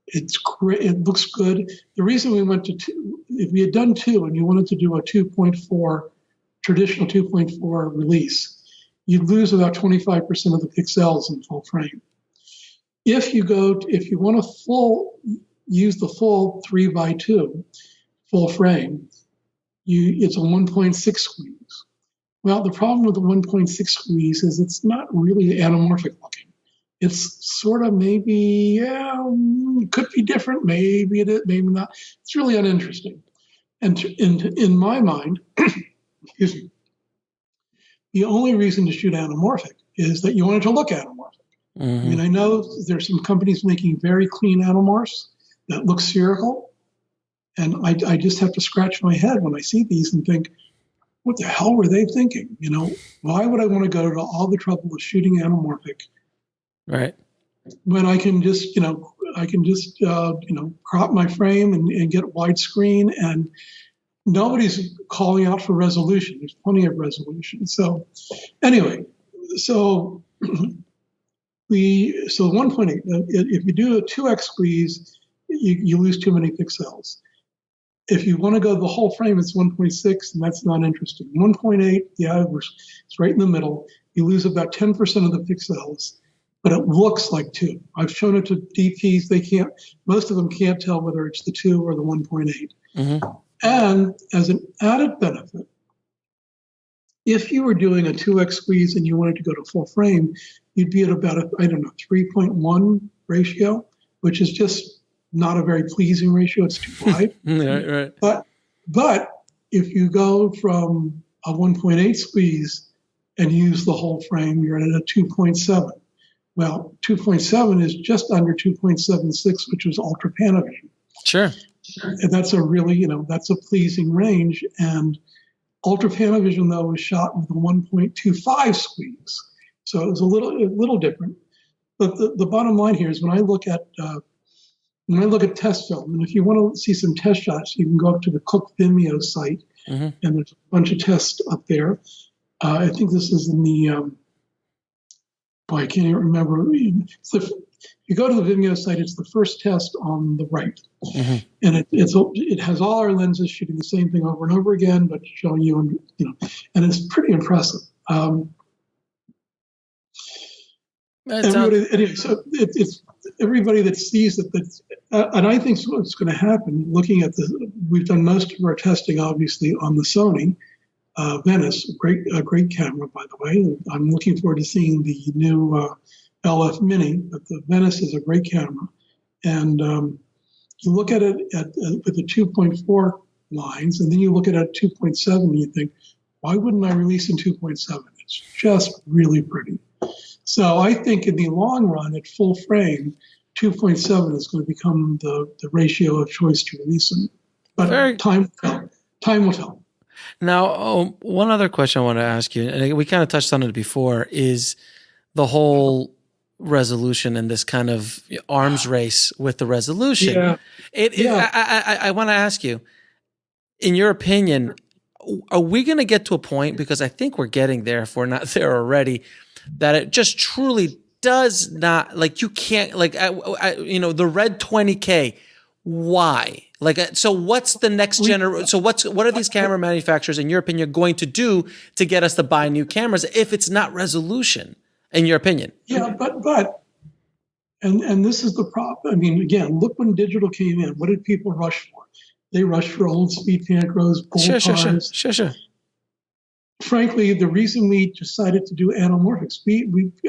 it's great. It looks good. The reason we went to 2, if we had done 2 and you wanted to do a 2.4, traditional 2.4 release, you'd lose about 25% of the pixels in full frame. If you want to use the full 3x2 full frame, it's a 1.6 squeeze. Well, the problem with the 1.6 squeeze is it's not really anamorphic looking. It's sort of maybe, it could be different, maybe it is, maybe not. It's really uninteresting. And in my mind, excuse me, the only reason to shoot anamorphic is that you want it to look anamorphic. Mm-hmm. I mean, I know there's some companies making very clean anamorphs that look spherical. And I just have to scratch my head when I see these and think, what the hell were they thinking? Why would I want to go to all the trouble of shooting anamorphic? Right. When I can just, crop my frame and get widescreen, and nobody's calling out for resolution. There's plenty of resolution. So anyway, so 1.8, if you do a 2x squeeze, you lose too many pixels. If you want to go the whole frame, it's 1.6, and that's not interesting. 1.8, it's right in the middle. You lose about 10% of the pixels, but it looks like 2. I've shown it to DPs. Most of them can't tell whether it's the 2 or the 1.8. Mm-hmm. And as an added benefit, if you were doing a 2x squeeze and you wanted to go to full frame, you'd be at about 3.1 ratio, which is just not a very pleasing ratio. It's too wide. Right. But if you go from a 1.8 squeeze and use the whole frame, you're at a 2.7. Well, 2.7 is just under 2.76, which is ultra Panavision. Sure. And that's a really, that's a pleasing range. And ultra Panavision, though, was shot with a 1.25 squeeze. So it was a little different. But the bottom line here is when I look at test film, and if you want to see some test shots, you can go up to the Cooke Vimeo site, mm-hmm. and there's a bunch of tests up there. I think this is in the boy, I can't even remember. You go to the Vimeo site, it's the first test on the right. Mm-hmm. And it has all our lenses shooting the same thing over and over again, but showing you, and it's pretty impressive. Anyway, so it's everybody that sees it, and I think what's going to happen, looking at we've done most of our testing, obviously, on the Sony Venice, a great camera, by the way. I'm looking forward to seeing the new LF Mini, but the Venice is a great camera. And you look at it with the 2.4 lines, and then you look at it at 2.7, and you think, why wouldn't I release in 2.7? It's just really pretty. So I think in the long run, at full frame, 2.7 is going to become the ratio of choice to release them. But time will tell. Now, one other question I want to ask you, and we kind of touched on it before, is the whole resolution and this kind of arms race with the resolution. I want to ask you, in your opinion, are we going to get to a point, because I think we're getting there if we're not there already, that it just truly does not, like, you can't, like, the red 20K, why? Like, so what's the next generation? So what are these camera manufacturers, in your opinion, going to do to get us to buy new cameras if it's not resolution, in your opinion? Yeah, but this is the problem. I mean, again, look when digital came in. What did people rush for? They rushed for old speed Panchros, bull Sure. Frankly, the reason we decided to do anamorphics,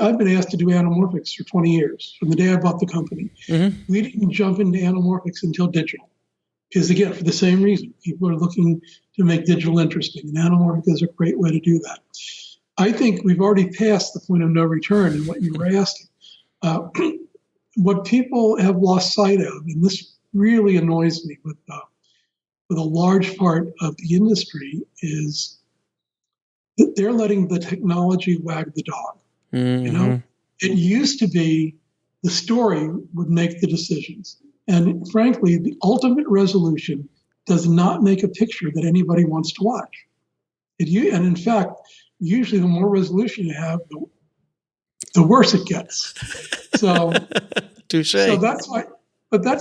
I've been asked to do anamorphics for 20 years, from the day I bought the company. Mm-hmm. We didn't jump into anamorphics until digital. Because again, for the same reason, people are looking to make digital interesting, and anamorphic is a great way to do that. I think we've already passed the point of no return in what you were asking. What people have lost sight of, and this really annoys me with a large part of the industry, is that they're letting the technology wag the dog. Mm-hmm. It used to be the story would make the decisions. And frankly, the ultimate resolution does not make a picture that anybody wants to watch. And in fact, usually the more resolution you have, the worse it gets. So, touche. So that's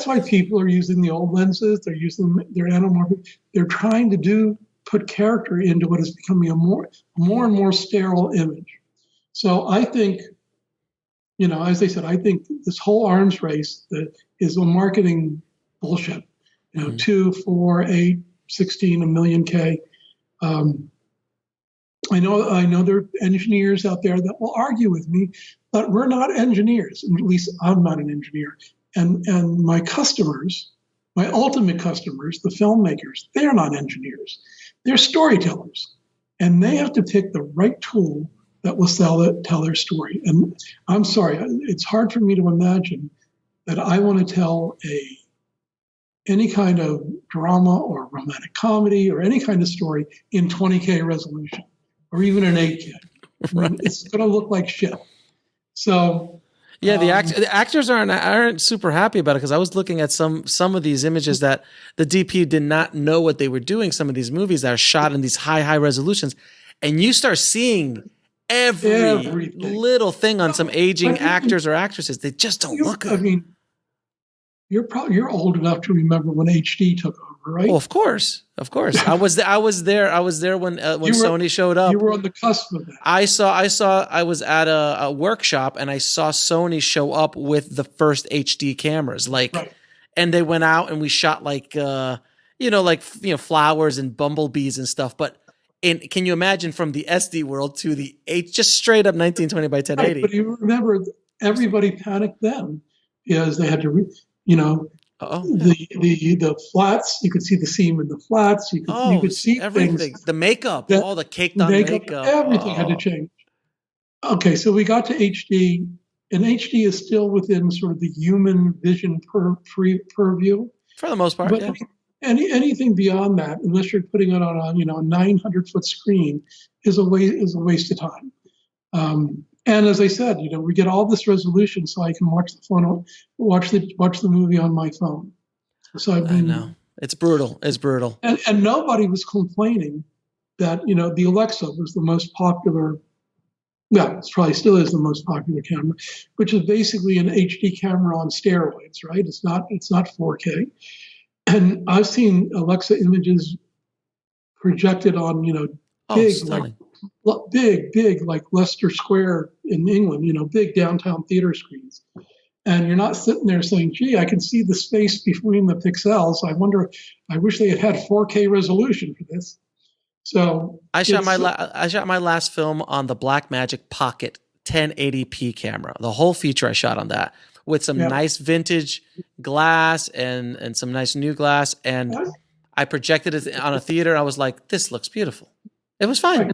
why people are using the old lenses. They're using their anamorphic. They're trying to put character into what is becoming a more and more sterile image. So I think, as I said, I think this whole arms race that is a marketing bullshit. 2, 4, 8, 16, a million K. I know there are engineers out there that will argue with me, but we're not engineers. At least I'm not an engineer. And my customers, my ultimate customers, the filmmakers, they're not engineers. They're storytellers. And they have to pick the right tool that will tell their story. And I'm sorry, it's hard for me to imagine that I want to tell any kind of drama or romantic comedy or any kind of story in 20K resolution or even an 8K. Right. It's going to look like shit. So yeah, the actors aren't super happy about it, because I was looking at some of these images that the DP did not know what they were doing. Some of these movies that are shot in these high resolutions, and you start seeing everything. Little thing on some aging actors or actresses. They just don't look good. I mean, you're old enough to remember when HD took over, right? Oh, of course. I was there when Sony showed up. You were on the cusp of that. I was at a workshop, and I saw Sony show up with the first HD cameras, right. And they went out and we shot flowers and bumblebees and stuff. But can you imagine from the SD world to the just straight up 1920 by 1080? Right, but you remember, everybody panicked then because they had to, the flats. You could see the seam in the flats. You could see everything. Things. The makeup, all the caked on makeup. Everything had to change. Okay, so we got to HD, and HD is still within sort of the human vision purview for the most part. But anything beyond that, unless you're putting it on a 900-foot screen, is a waste of time. And as I said, we get all this resolution so I can watch the movie on my phone. So I know it's brutal. It's brutal. And nobody was complaining that the Alexa was the most popular well, it probably still is the most popular camera, which is basically an HD camera on steroids, right? It's not 4K. And I've seen Alexa images projected on, big, like stunning. big, like Leicester Square in England, big downtown theater screens. And you're not sitting there saying, gee, I can see the space between the pixels. I wish they had 4K resolution for this. So I shot my last film on the Blackmagic Pocket 1080p camera. The whole feature I shot on that with some nice vintage glass and some nice new glass. And I projected it on a theater. I was like, this looks beautiful. It was fine.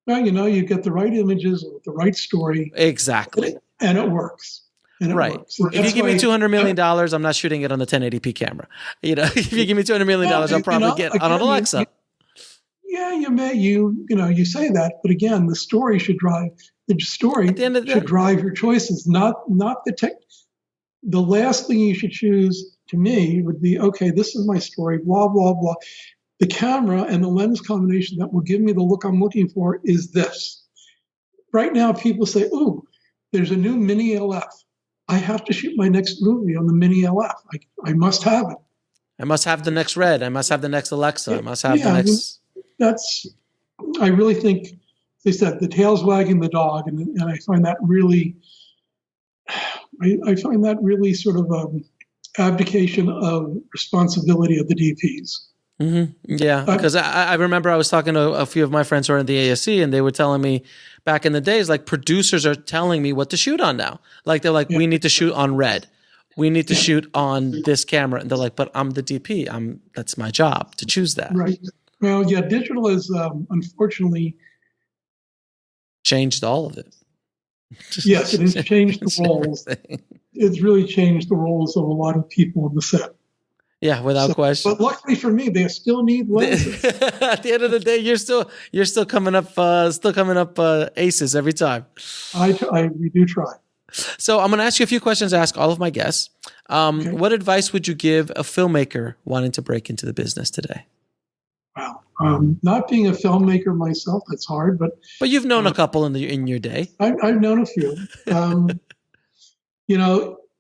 Well, you get the right images with the right story. Exactly. And it works. Right. If you give me $200 million, I'm not shooting it on the 1080p camera. If you give me $200 million, I'll probably get on an Alexa. You may, you say that, but again, the story should drive drive your choices, not the tech. The last thing you should choose, to me, would be, okay, this is my story, blah, blah, blah. The camera and the lens combination that will give me the look I'm looking for is this. Right now, people say, ooh, there's a new Mini LF. I have to shoot my next movie on the Mini LF. I must have it. I must have the next Red. I must have the next Alexa. I must have the next... I really think, as I said, the tail's wagging the dog, and I find that really, sort of abdication of responsibility of the DPs. Mm-hmm. Yeah, because I remember I was talking to a few of my friends who are in the ASC, and they were telling me back in the days, like producers are telling me what to shoot on now. Like they're like, we need to shoot on Red. We need to shoot on this camera. And they're like, but I'm the DP. That's my job to choose that. Right. Well, yeah, digital has unfortunately changed all of it. Yes, it has changed the roles. It's really changed the roles of a lot of people on the set. Yeah, without question. But luckily for me, they still need lenses. At the end of the day, you're still coming up aces every time. We do try. So I'm going to ask you a few questions. I ask all of my guests. Okay. What advice would you give a filmmaker wanting to break into the business today? Wow. Not being a filmmaker myself, that's hard. But you've known a couple in your day. I've known a few.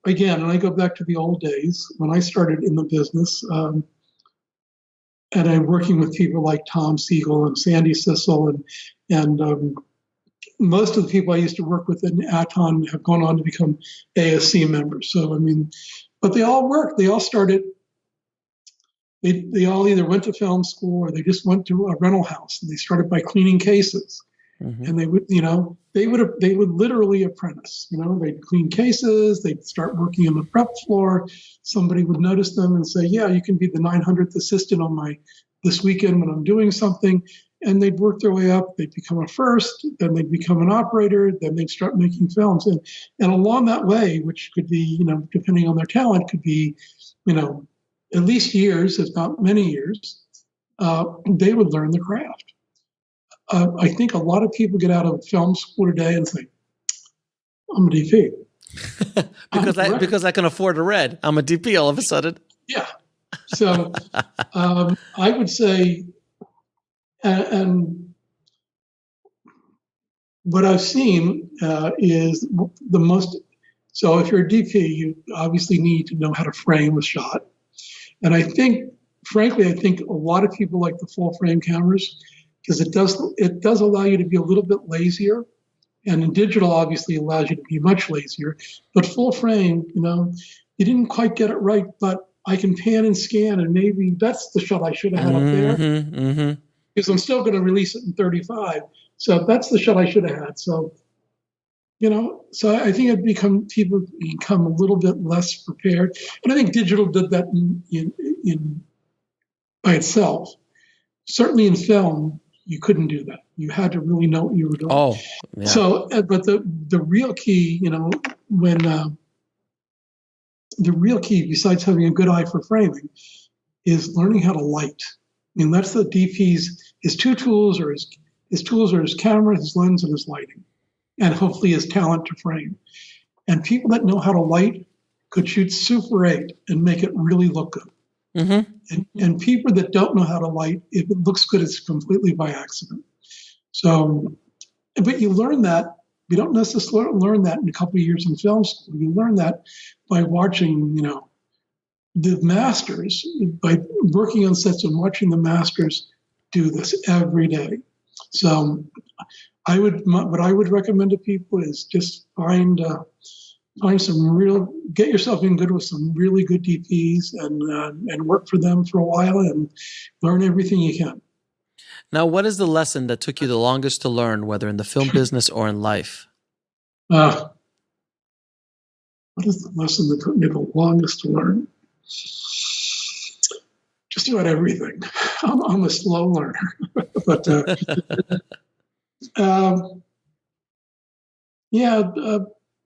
Again, and I go back to the old days when I started in the business, and I'm working with people like Tom Siegel and Sandy Sissel, and most of the people I used to work with in Aton have gone on to become ASC members. So, but they all worked. They all started. They all either went to film school or they just went to a rental house, and they started by cleaning cases. Mm-hmm. And they would literally apprentice. They'd clean cases. They'd start working on the prep floor. Somebody would notice them and say, "Yeah, you can be the 900th assistant on this weekend when I'm doing something." And they'd work their way up. They'd become a first, then they'd become an operator, then they'd start making films. And along that way, which could be, depending on their talent, could be, at least years, if not many years, they would learn the craft. I think a lot of people get out of film school today and say, I'm a DP. because I can afford a Red. I'm a DP all of a sudden. Yeah. So I would say, and what I've seen is the most, so if you're a DP, you obviously need to know how to frame a shot. And I think, frankly, a lot of people like the full frame cameras because it does allow you to be a little bit lazier. And in digital, obviously, allows you to be much lazier. But full frame, you didn't quite get it right, but I can pan and scan, and maybe that's the shot I should have had up there. Mm-hmm. Because I'm still going to release it in 35. So that's the shot I should have had. So, so I think people become a little bit less prepared. And I think digital did that in by itself. Certainly in film, you couldn't do that. You had to really know what you were doing. Oh, yeah. So, but the real key, when the real key, besides having a good eye for framing, is learning how to light. That's the DP's, his two tools, or his tools are his camera, his lens, and his lighting, and hopefully his talent to frame. And people that know how to light could shoot Super 8 and make it really look good. Mm-hmm. And people that don't know how to light, if it looks good, it's completely by accident. So, But you learn that. You don't necessarily learn that in a couple of years in film school. You learn that by watching, the masters, by working on sets and watching the masters do this every day. So what I would recommend to people is just find get yourself in good with some really good DPs and work for them for a while and learn everything you can. Now, what is the lesson that took you the longest to learn, whether in the film business or in life? What is the lesson that took me the longest to learn? Just about everything. I'm a slow learner, but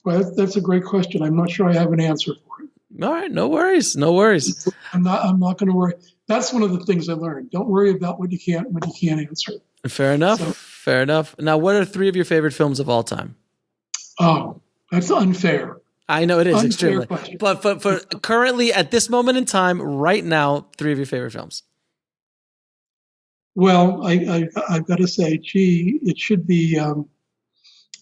well, that's a great question. I'm not sure I have an answer for it. All right, no worries. I'm not going to worry. That's one of the things I learned. Don't worry about what you can't answer. Fair enough. Now, what are 3 of your favorite films of all time? Oh, that's unfair. I know it is extremely. Question. But for currently, at this moment in time, right now, 3 of your favorite films. Well, I've got to say, it should be,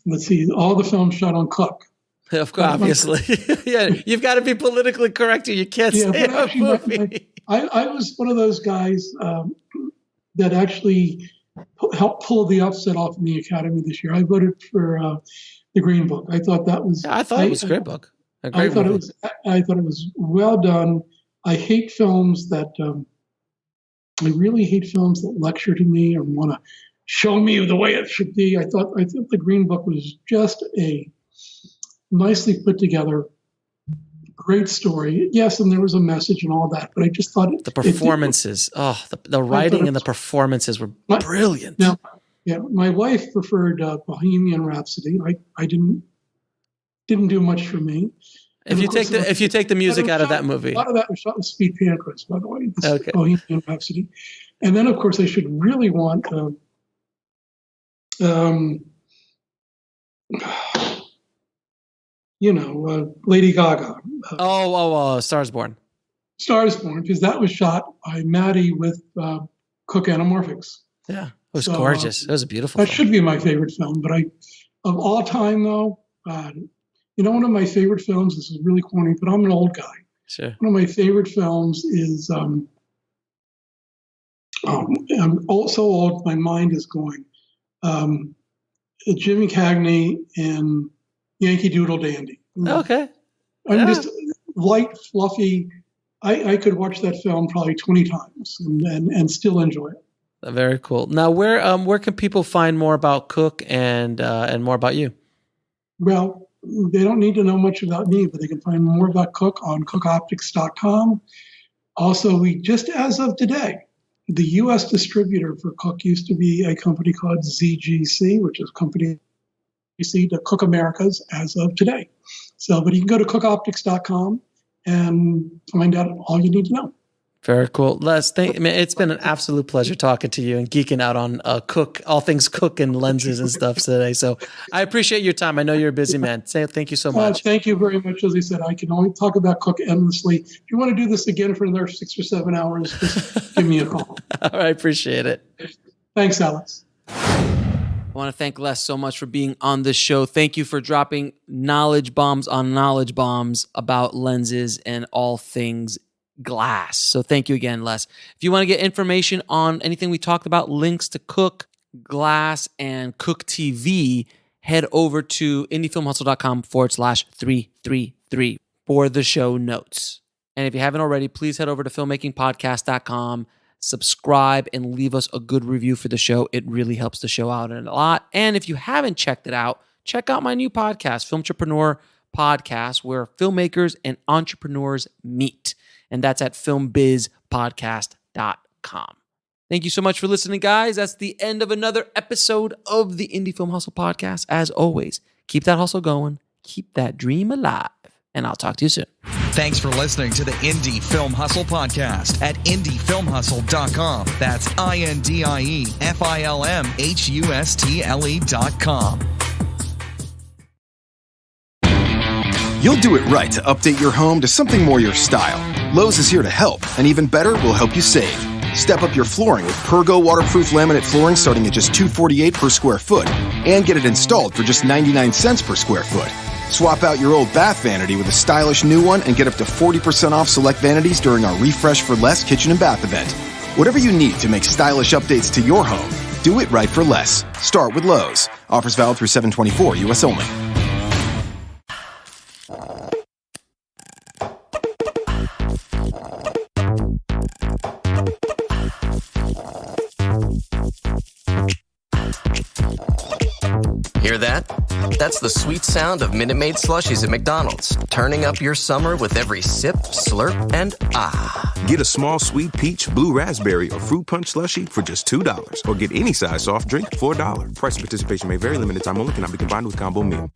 let's see, all the films shot on Cooke. Of course, obviously. Yeah, you've got to be politically correct or you can't say a movie. I was one of those guys that actually helped pull the upset off in the Academy this year. I voted for the Green Book. I thought that was. I thought it was a great book. I thought it was well done. I hate films that. I really hate films that lecture to me or want to show me the way it should be. I thought the Green Book was just a nicely put together, great story. Yes, and there was a message and all that, but I just thought the performances. The writing and the performances were brilliant. Now, my wife preferred Bohemian Rhapsody. I didn't do much for me. If you take the music out of that movie, a lot of that was shot with Speed Pancras, by the way. Okay. Bohemian Rhapsody, and then of course I should really want Lady Gaga. Stars Born. Stars Born, because that was shot by Maddie with Cooke Anamorphics. Yeah, it was gorgeous. It was a beautiful That film. should be my favorite film, but of all time though, one of my favorite films, this is really corny, but I'm an old guy. Sure. One of my favorite films is, I'm so old, my mind is going. Jimmy Cagney and Yankee Doodle Dandy. Okay. I'm just light, fluffy. I could watch that film probably 20 times and still enjoy it. Very cool. Now, where can people find more about Cooke and more about you? Well, they don't need to know much about me, but they can find more about Cooke on cookeoptics.com. Also, we just as of today, the U.S. distributor for Cooke used to be a company called ZGC, which is company to Cooke Americas as of today. But you can go to cookeoptics.com and find out all you need to know. Very cool. Les, it's been an absolute pleasure talking to you and geeking out on Cooke, all things Cooke and lenses and stuff today. So I appreciate your time. I know you're a busy man. Thank you so much. Thank you very much. As I said, I can only talk about Cooke endlessly. If you want to do this again for another 6 or 7 hours, just give me a call. All right. Appreciate it. Thanks, Alex. I want to thank Les so much for being on this show. Thank you for dropping knowledge bombs on knowledge bombs about lenses and all things glass. So thank you again, Les. If you want to get information on anything we talked about, links to Cooke, Glass, and Cooke TV, head over to indiefilmhustle.com/333 for the show notes. And if you haven't already, please head over to filmmakingpodcast.com, subscribe, and leave us a good review for the show. It really helps the show out a lot. And if you haven't checked it out, check out my new podcast, Filmtrepreneur Podcast, where filmmakers and entrepreneurs meet. And that's at filmbizpodcast.com. Thank you so much for listening, guys. That's the end of another episode of the Indie Film Hustle Podcast. As always, keep that hustle going, keep that dream alive, and I'll talk to you soon. Thanks for listening to the Indie Film Hustle Podcast at indiefilmhustle.com. That's INDIEFILMHUSTLE.com. You'll do it right to update your home to something more your style. Lowe's is here to help, and even better, will help you save. Step up your flooring with Pergo waterproof laminate flooring starting at just $248 per square foot and get it installed for just 99 cents per square foot. Swap out your old bath vanity with a stylish new one and get up to 40% off select vanities during our Refresh for Less kitchen and bath event. Whatever you need to make stylish updates to your home, do it right for less. Start with Lowe's. Offers valid through 7/24, U.S. only. Hear that? That's the sweet sound of Minute Maid slushies at McDonald's, turning up your summer with every sip, slurp, and ah. Get a small sweet peach, blue raspberry, or fruit punch slushie for just $2. Or get any size soft drink for $1. Price and participation may vary. Limited time only. Cannot be combined with combo meal.